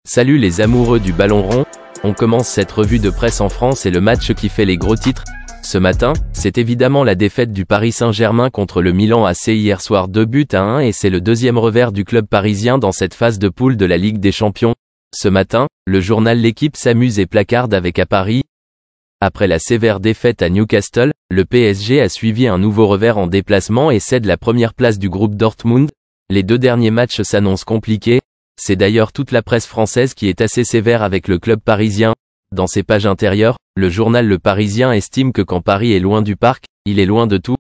Salut les amoureux du ballon rond, on commence cette revue de presse en France et le match qui fait les gros titres. Ce matin, c'est évidemment la défaite du Paris Saint-Germain contre le Milan AC hier soir 2-1 et c'est le deuxième revers du club parisien dans cette phase de poule de la Ligue des Champions. Ce matin, le journal L'Équipe s'amuse et placarde avec à Paris. Après la sévère défaite à Newcastle, le PSG a suivi un nouveau revers en déplacement et cède la première place du groupe Dortmund. Les deux derniers matchs s'annoncent compliqués. C'est d'ailleurs toute la presse française qui est assez sévère avec le club parisien. Dans ses pages intérieures, le journal Le Parisien estime que quand Paris est loin du parc, il est loin de tout.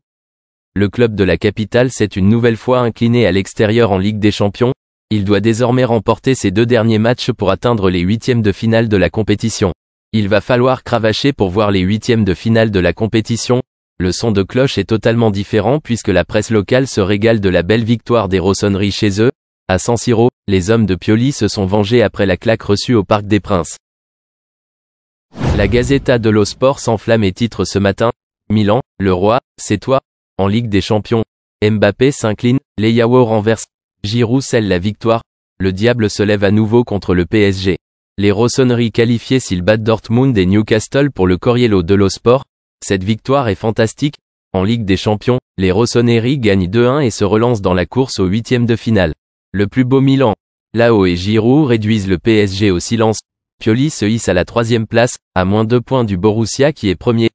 Le club de la capitale s'est une nouvelle fois incliné à l'extérieur en Ligue des Champions. Il doit désormais remporter ses deux derniers matchs pour atteindre les huitièmes de finale de la compétition. Il va falloir cravacher pour voir les huitièmes de finale de la compétition. Le son de cloche est totalement différent puisque la presse locale se régale de la belle victoire des Rossoneri chez eux. À San Siro, les hommes de Pioli se sont vengés après la claque reçue au Parc des Princes. La Gazzetta dello Sport s'enflamme et titre ce matin « Milan, le roi, c'est toi ». En Ligue des Champions, Mbappé s'incline, Leao renverse, Giroud scelle la victoire, le diable se lève à nouveau contre le PSG. Les Rossoneri qualifiés s'ils battent Dortmund et Newcastle pour le Corriere dello Sport. Cette victoire est fantastique. En Ligue des Champions, les Rossoneri gagnent 2-1 et se relancent dans la course aux huitièmes de finale. Le plus beau Milan. Leao et Giroud réduisent le PSG au silence. Pioli se hisse à la troisième place, à moins 2 points du Borussia qui est premier.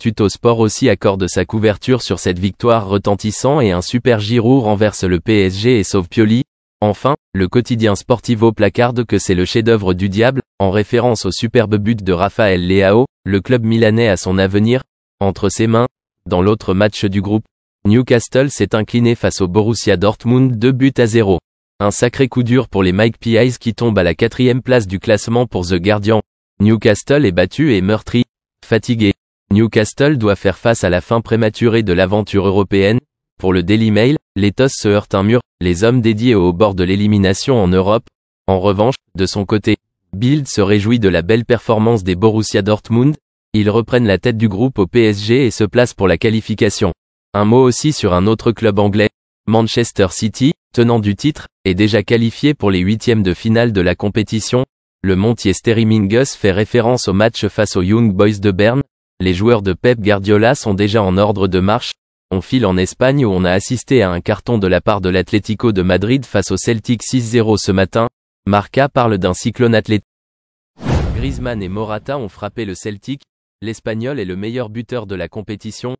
Tuttosport aussi accorde sa couverture sur cette victoire retentissant et un super Giroud renverse le PSG et sauve Pioli. Enfin, le quotidien Sportivo placarde que c'est le chef-d'œuvre du diable, en référence au superbe but de Raphaël Leao. Le club milanais a son avenir entre ses mains. Dans l'autre match du groupe, Newcastle s'est incliné face au Borussia Dortmund 2-0. Un sacré coup dur pour les Magpies qui tombent à la 4e place du classement pour The Guardian. Newcastle est battu et meurtri. Fatigué, Newcastle doit faire face à la fin prématurée de l'aventure européenne. Pour le Daily Mail, l'Éthos se heurte un mur, les hommes dédiés au bord de l'élimination en Europe. En revanche, de son côté, Bild se réjouit de la belle performance des Borussia Dortmund. Ils reprennent la tête du groupe au PSG et se placent pour la qualification. Un mot aussi sur un autre club anglais. Manchester City, tenant du titre, est déjà qualifié pour les huitièmes de finale de la compétition. Le Manchester Mingus fait référence au match face aux Young Boys de Berne. Les joueurs de Pep Guardiola sont déjà en ordre de marche. On file en Espagne où on a assisté à un carton de la part de l'Atlético de Madrid face au Celtic 6-0 ce matin. Marca parle d'un cyclone athlétique. Griezmann et Morata ont frappé le Celtic. L'Espagnol est le meilleur buteur de la compétition.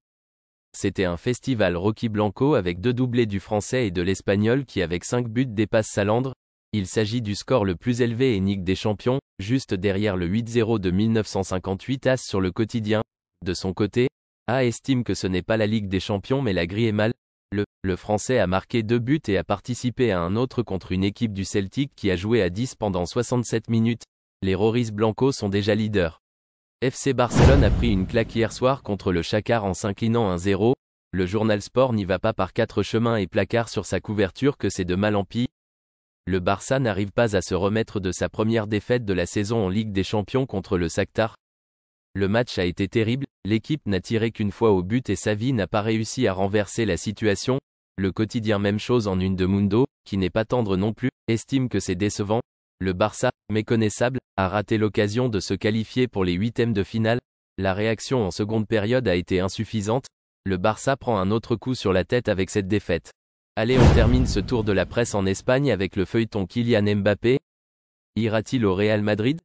C'était un festival Rocky Blanco avec 2 doublés du Français et de l'Espagnol qui avec 5 buts dépasse Salandre. Il s'agit du score le plus élevé et Ligue des Champions, juste derrière le 8-0 de 1958 AS sur le quotidien. De son côté, A estime que ce n'est pas la Ligue des Champions mais la grille est mal. Le Français a marqué 2 buts et a participé à un autre contre une équipe du Celtic qui a joué à 10 pendant 67 minutes. Les Roris Blanco sont déjà leaders. FC Barcelone a pris une claque hier soir contre le Shakhtar en s'inclinant 1-0. Le journal Sport n'y va pas par 4 chemins et placard sur sa couverture que c'est de mal en pis. Le Barça n'arrive pas à se remettre de sa première défaite de la saison en Ligue des Champions contre le Shakhtar. Le match a été terrible, l'équipe n'a tiré qu'une fois au but et Xavi n'a pas réussi à renverser la situation. Le quotidien même chose en une de Mundo, qui n'est pas tendre non plus, estime que c'est décevant. Le Barça, méconnaissable, a raté l'occasion de se qualifier pour les huitièmes de finale. La réaction en seconde période a été insuffisante. Le Barça prend un autre coup sur la tête avec cette défaite. Allez, on termine ce tour de la presse en Espagne avec le feuilleton Kylian Mbappé. Ira-t-il au Real Madrid?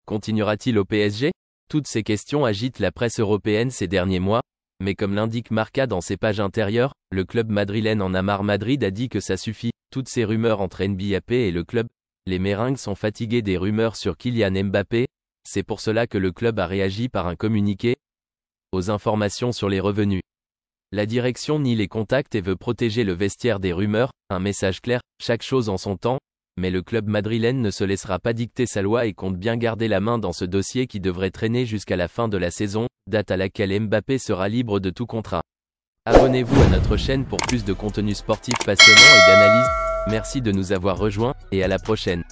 Continuera-t-il au PSG? Toutes ces questions agitent la presse européenne ces derniers mois. Mais comme l'indique Marca dans ses pages intérieures, le club madrilène en a marre. Madrid a dit que ça suffit. Toutes ces rumeurs entre Mbappé et le club. Les Meringues sont fatigués des rumeurs sur Kylian Mbappé, c'est pour cela que le club a réagi par un communiqué. Aux informations sur les revenus. La direction nie les contacts et veut protéger le vestiaire des rumeurs, un message clair, chaque chose en son temps, mais le club madrilène ne se laissera pas dicter sa loi et compte bien garder la main dans ce dossier qui devrait traîner jusqu'à la fin de la saison, date à laquelle Mbappé sera libre de tout contrat. Abonnez-vous à notre chaîne pour plus de contenu sportif passionnant et d'analyse. Merci de nous avoir rejoints, et à la prochaine.